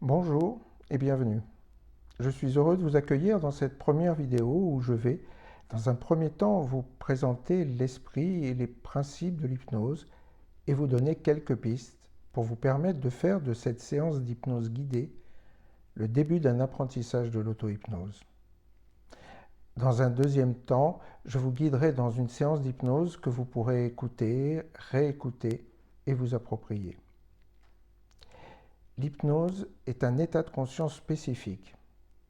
Bonjour et bienvenue. Je suis heureux de vous accueillir dans cette première vidéo où je vais, dans un premier temps, vous présenter l'esprit et les principes de l'hypnose et vous donner quelques pistes pour vous permettre de faire de cette séance d'hypnose guidée le début d'un apprentissage de l'auto-hypnose. Dans un deuxième temps, je vous guiderai dans une séance d'hypnose que vous pourrez écouter, réécouter et vous approprier. L'hypnose est un état de conscience spécifique,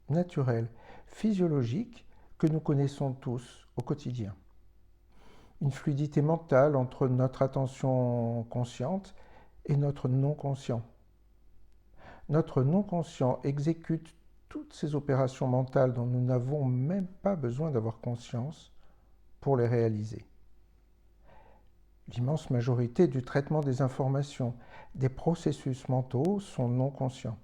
naturel, physiologique que nous connaissons tous au quotidien. Une fluidité mentale entre notre attention consciente et notre non-conscient. Notre non-conscient exécute toutes ces opérations mentales dont nous n'avons même pas besoin d'avoir conscience pour les réaliser. L'immense majorité du traitement des informations, des processus mentaux sont non conscients.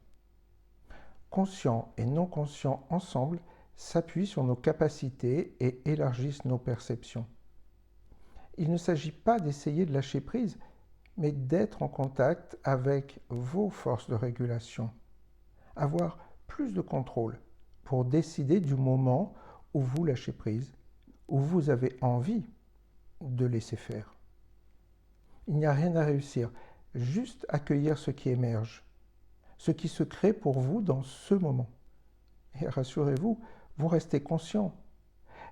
Conscients et non conscients ensemble s'appuient sur nos capacités et élargissent nos perceptions. Il ne s'agit pas d'essayer de lâcher prise, mais d'être en contact avec vos forces de régulation. Avoir plus de contrôle pour décider du moment où vous lâchez prise, où vous avez envie de laisser faire. Il n'y a rien à réussir, juste accueillir ce qui émerge, ce qui se crée pour vous dans ce moment. Et rassurez-vous, vous restez conscient,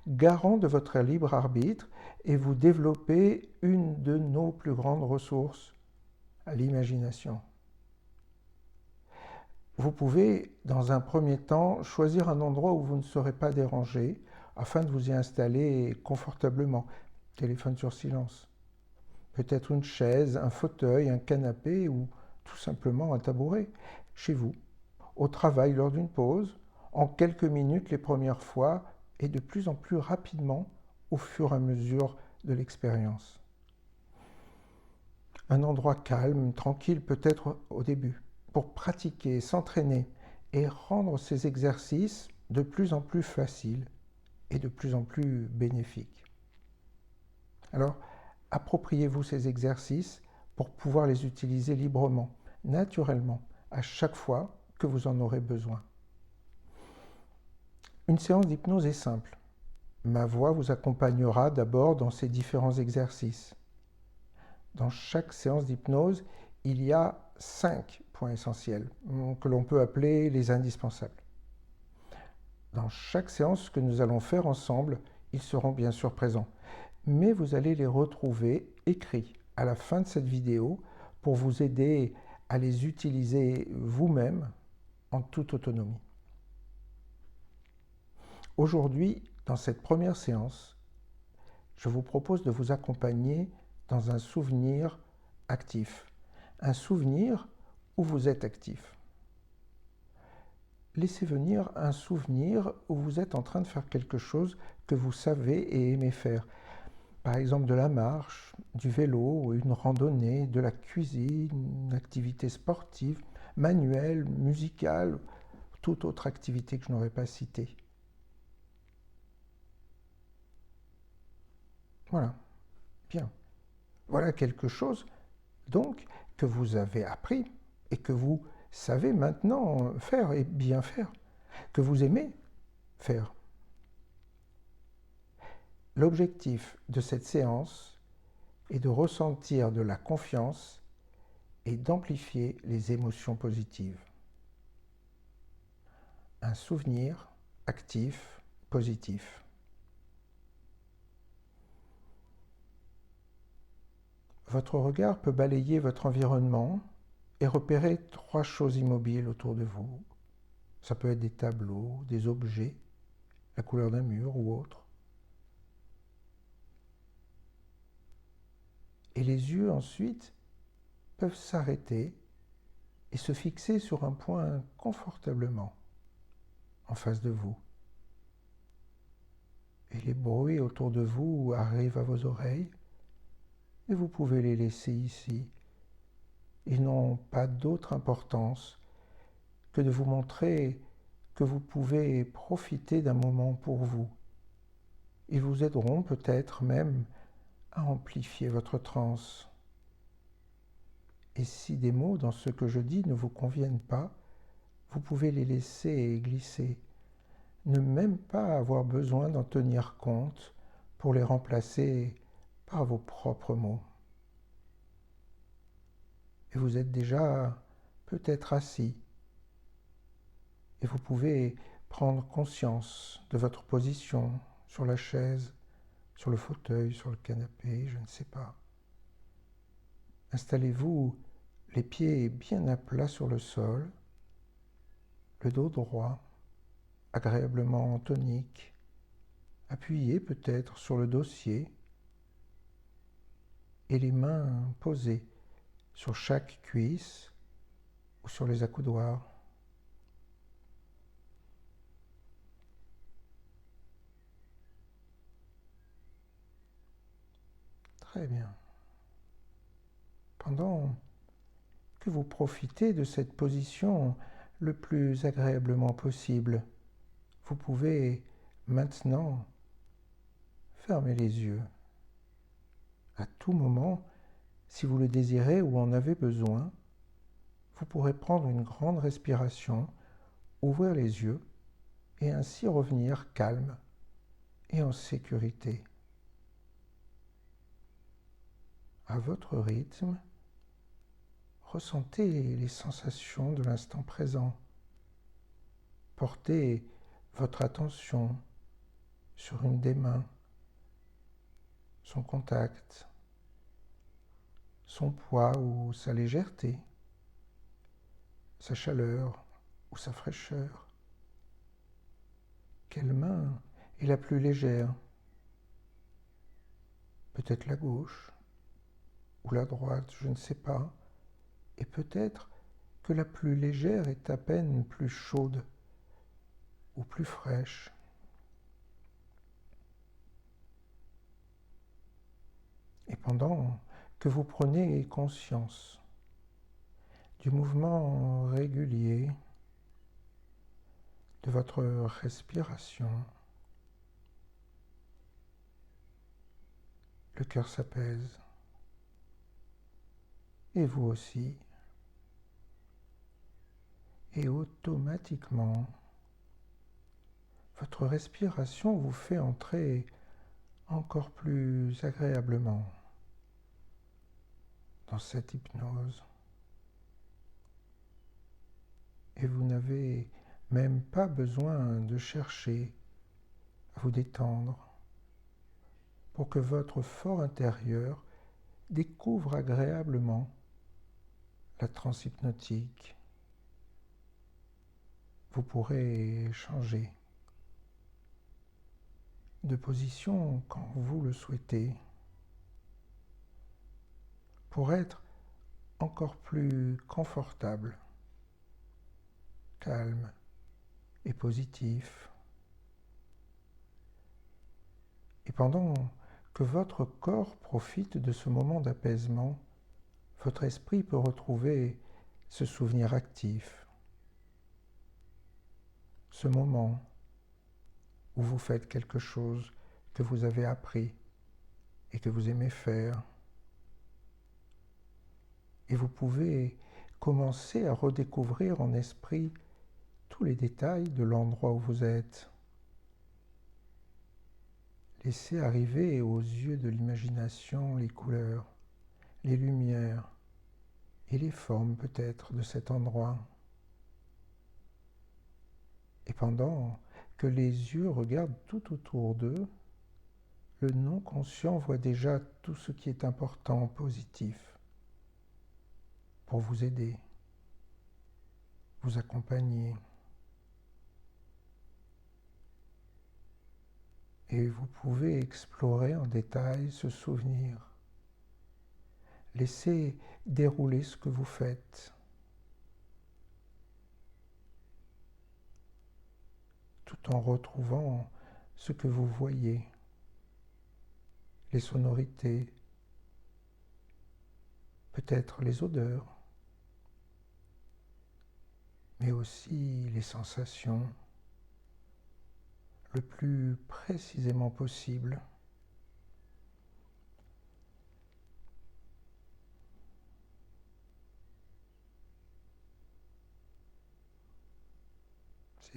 garant de votre libre arbitre, et vous développez une de nos plus grandes ressources, l'imagination. Vous pouvez, dans un premier temps, choisir un endroit où vous ne serez pas dérangé, afin de vous y installer confortablement. Téléphone sur silence. Peut-être une chaise, un fauteuil, un canapé ou tout simplement un tabouret, chez vous, au travail lors d'une pause, en quelques minutes les premières fois et de plus en plus rapidement au fur et à mesure de l'expérience. Un endroit calme, tranquille peut-être au début, pour pratiquer, s'entraîner et rendre ces exercices de plus en plus faciles et de plus en plus bénéfiques. Alors, appropriez-vous ces exercices pour pouvoir les utiliser librement, naturellement, à chaque fois que vous en aurez besoin. Une séance d'hypnose est simple. Ma voix vous accompagnera d'abord dans ces différents exercices. Dans chaque séance d'hypnose, il y a 5 points essentiels que l'on peut appeler les indispensables. Dans chaque séance que nous allons faire ensemble, ils seront bien sûr présents, mais vous allez les retrouver écrits à la fin de cette vidéo pour vous aider à les utiliser vous-même en toute autonomie. Aujourd'hui, dans cette première séance, je vous propose de vous accompagner dans un souvenir actif, un souvenir où vous êtes actif. Laissez venir un souvenir où vous êtes en train de faire quelque chose que vous savez et aimez faire. Par exemple de la marche, du vélo, une randonnée, de la cuisine, une activité sportive, manuelle, musicale, toute autre activité que je n'aurais pas citée. Voilà, bien. Voilà quelque chose, donc, que vous avez appris et que vous savez maintenant faire et bien faire, que vous aimez faire. L'objectif de cette séance est de ressentir de la confiance et d'amplifier les émotions positives. Un souvenir actif, positif. Votre regard peut balayer votre environnement et repérer 3 choses immobiles autour de vous. Ça peut être des tableaux, des objets, la couleur d'un mur ou autre. Et les yeux ensuite peuvent s'arrêter et se fixer sur un point confortablement en face de vous. Et les bruits autour de vous arrivent à vos oreilles et vous pouvez les laisser ici. Ils n'ont pas d'autre importance que de vous montrer que vous pouvez profiter d'un moment pour vous. Ils vous aideront peut-être même à amplifier votre transe. Et si des mots dans ce que je dis ne vous conviennent pas, vous pouvez les laisser glisser, ne même pas avoir besoin d'en tenir compte pour les remplacer par vos propres mots. Et vous êtes déjà peut-être assis, et vous pouvez prendre conscience de votre position sur la chaise, sur le fauteuil, sur le canapé, je ne sais pas. Installez-vous les pieds bien à plat sur le sol, le dos droit, agréablement tonique, appuyé peut-être sur le dossier et les mains posées sur chaque cuisse ou sur les accoudoirs. Très bien. Pendant que vous profitez de cette position le plus agréablement possible, vous pouvez maintenant fermer les yeux. À tout moment, si vous le désirez ou en avez besoin, vous pourrez prendre une grande respiration, ouvrir les yeux et ainsi revenir calme et en sécurité. À votre rythme, ressentez les sensations de l'instant présent. Portez votre attention sur une des mains, son contact, son poids ou sa légèreté, sa chaleur ou sa fraîcheur. Quelle main est la plus légère? Peut-être la gauche ou la droite, je ne sais pas. Et peut-être que la plus légère est à peine plus chaude ou plus fraîche. Et pendant que vous prenez conscience du mouvement régulier de votre respiration, le cœur s'apaise. Et vous aussi. Et automatiquement, votre respiration vous fait entrer encore plus agréablement dans cette hypnose. Et vous n'avez même pas besoin de chercher à vous détendre pour que votre fort intérieur découvre agréablement la transe hypnotique. Vous pourrez changer de position quand vous le souhaitez pour être encore plus confortable, calme et positif. Et pendant que votre corps profite de ce moment d'apaisement, votre esprit peut retrouver ce souvenir actif, ce moment où vous faites quelque chose que vous avez appris et que vous aimez faire. Et vous pouvez commencer à redécouvrir en esprit tous les détails de l'endroit où vous êtes. Laissez arriver aux yeux de l'imagination les couleurs, les lumières et les formes peut-être de cet endroit. Et pendant que les yeux regardent tout autour d'eux, le non-conscient voit déjà tout ce qui est important, positif, pour vous aider, vous accompagner. Et vous pouvez explorer en détail ce souvenir. Laissez dérouler ce que vous faites, tout en retrouvant ce que vous voyez, les sonorités, peut-être les odeurs, mais aussi les sensations, le plus précisément possible.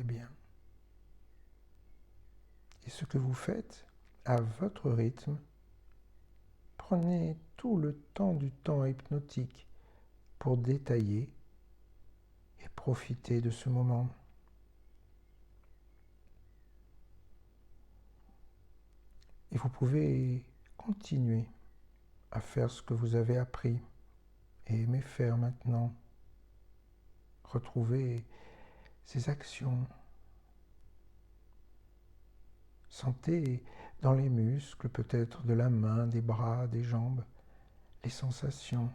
c'est bien. Et ce que vous faites, à votre rythme, prenez tout le temps du temps hypnotique pour détailler et profiter de ce moment. Et vous pouvez continuer à faire ce que vous avez appris et aimez faire maintenant. Retrouvez ces actions. Sentez dans les muscles, peut-être de la main, des bras, des jambes, les sensations.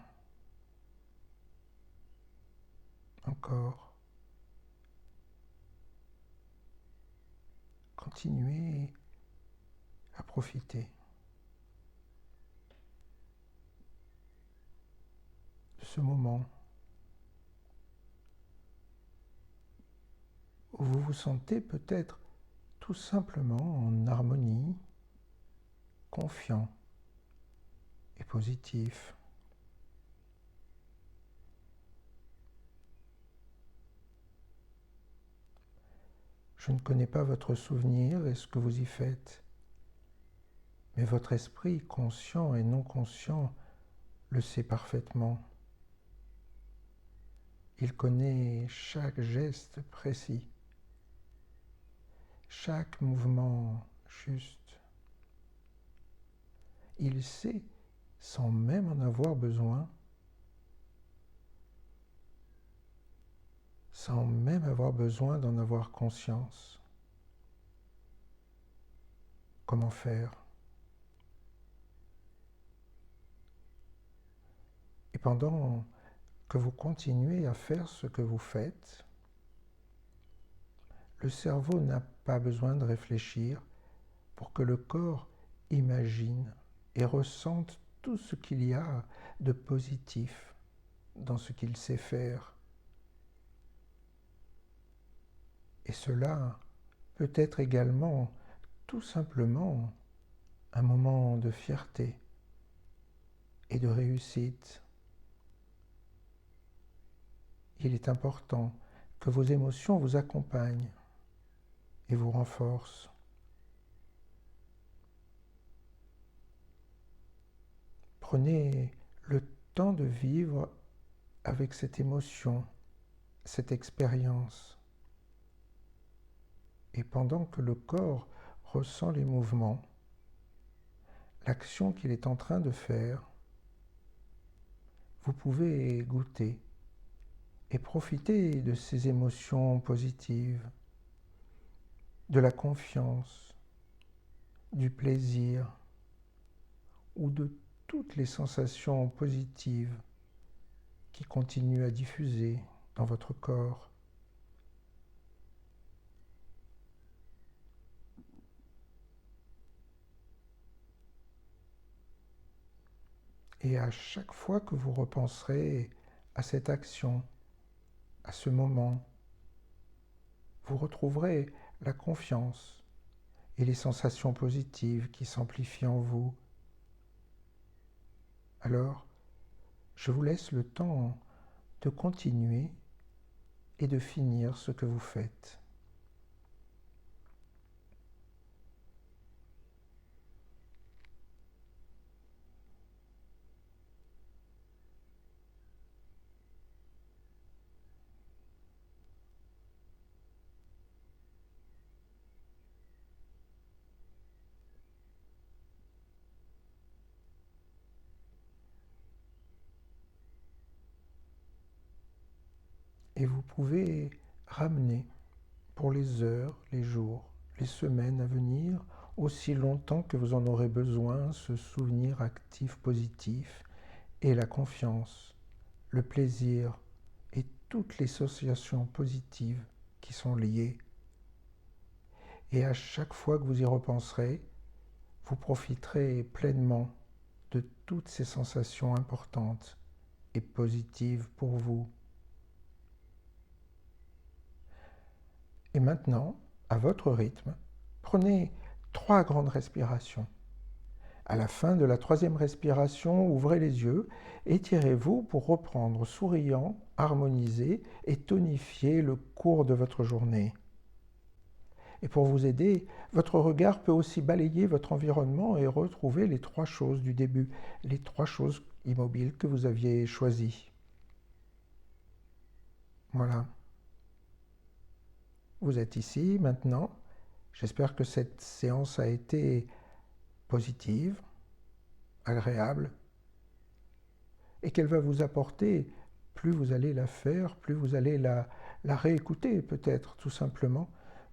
Encore. Continuez à profiter de ce moment où vous vous sentez peut-être tout simplement en harmonie, confiant et positif. Je ne connais pas votre souvenir et ce que vous y faites, mais votre esprit, conscient et non conscient, le sait parfaitement. Il connaît chaque geste précis, chaque mouvement juste. Il sait, sans même en avoir besoin, sans même avoir besoin d'en avoir conscience. Comment faire? Et pendant que vous continuez à faire ce que vous faites, le cerveau n'a pas besoin de réfléchir pour que le corps imagine et ressente tout ce qu'il y a de positif dans ce qu'il sait faire. Et cela peut être également tout simplement un moment de fierté et de réussite. Il est important que vos émotions vous accompagnent et vous renforcent. Prenez le temps de vivre avec cette émotion, cette expérience. Et pendant que le corps ressent les mouvements, l'action qu'il est en train de faire, vous pouvez goûter et profiter de ces émotions positives, de la confiance, du plaisir ou de toutes les sensations positives qui continuent à diffuser dans votre corps. Et à chaque fois que vous repenserez à cette action, à ce moment, vous retrouverez la confiance et les sensations positives qui s'amplifient en vous. Alors, je vous laisse le temps de continuer et de finir ce que vous faites. Et vous pouvez ramener pour les heures, les jours, les semaines à venir, aussi longtemps que vous en aurez besoin, ce souvenir actif positif et la confiance, le plaisir et toutes les associations positives qui sont liées. Et à chaque fois que vous y repenserez, vous profiterez pleinement de toutes ces sensations importantes et positives pour vous. Et maintenant, à votre rythme, prenez 3 grandes respirations. À la fin de la 3e respiration, ouvrez les yeux, étirez-vous pour reprendre souriant, harmonisé et tonifier le cours de votre journée. Et pour vous aider, votre regard peut aussi balayer votre environnement et retrouver les 3 choses du début, les 3 choses immobiles que vous aviez choisies. Voilà. Vous êtes ici maintenant. J'espère que cette séance a été positive, agréable, et qu'elle va vous apporter, plus vous allez la faire, plus vous allez la réécouter peut-être tout simplement,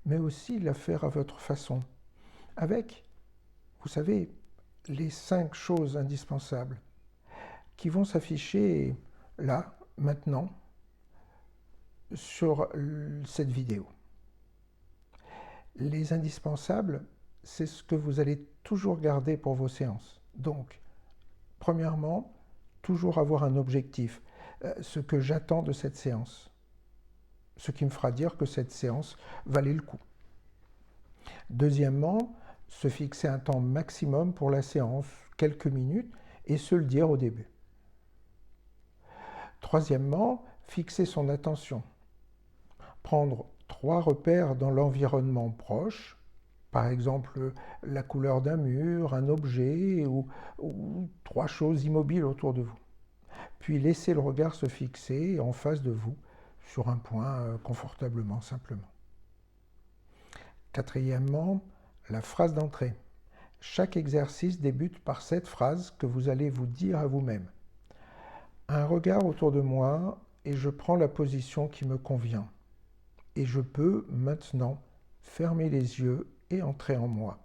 mais aussi la faire à votre façon. Avec, vous savez, les 5 choses indispensables qui vont s'afficher là, maintenant, sur cette vidéo. Les indispensables, c'est ce que vous allez toujours garder pour vos séances. Donc, premièrement, toujours avoir un objectif, ce que j'attends de cette séance, ce qui me fera dire que cette séance valait le coup. Deuxièmement, se fixer un temps maximum pour la séance, quelques minutes, et se le dire au début. Troisièmement, fixer son attention. Prendre 3 repères dans l'environnement proche, par exemple la couleur d'un mur, un objet ou 3 choses immobiles autour de vous. Puis laissez le regard se fixer en face de vous sur un point confortablement, simplement. Quatrièmement, la phrase d'entrée. Chaque exercice débute par cette phrase que vous allez vous dire à vous-même. Un regard autour de moi et je prends la position qui me convient. Et je peux maintenant fermer les yeux et entrer en moi.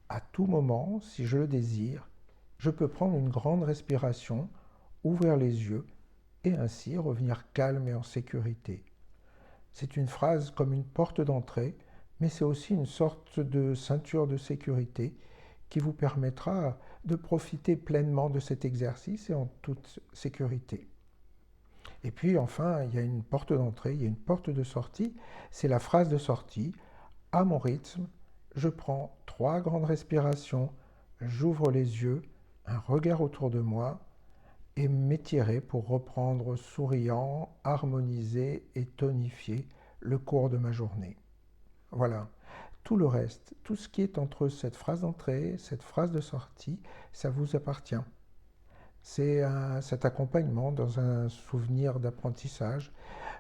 À tout moment, si je le désire, je peux prendre une grande respiration, ouvrir les yeux et ainsi revenir calme et en sécurité. C'est une phrase comme une porte d'entrée, mais c'est aussi une sorte de ceinture de sécurité qui vous permettra de profiter pleinement de cet exercice et en toute sécurité. Et puis enfin, il y a une porte d'entrée, il y a une porte de sortie, c'est la phrase de sortie. À mon rythme, je prends 3 grandes respirations, j'ouvre les yeux, un regard autour de moi et m'étirer pour reprendre souriant, harmonisé et tonifié le cours de ma journée. Voilà. Tout le reste, tout ce qui est entre cette phrase d'entrée, cette phrase de sortie, ça vous appartient. C'est cet accompagnement dans un souvenir d'apprentissage,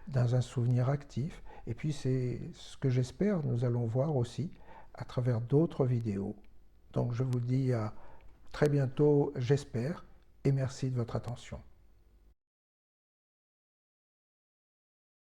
dans un souvenir actif. Et puis c'est ce que j'espère, nous allons voir aussi à travers d'autres vidéos. Donc je vous dis à très bientôt, j'espère, et merci de votre attention.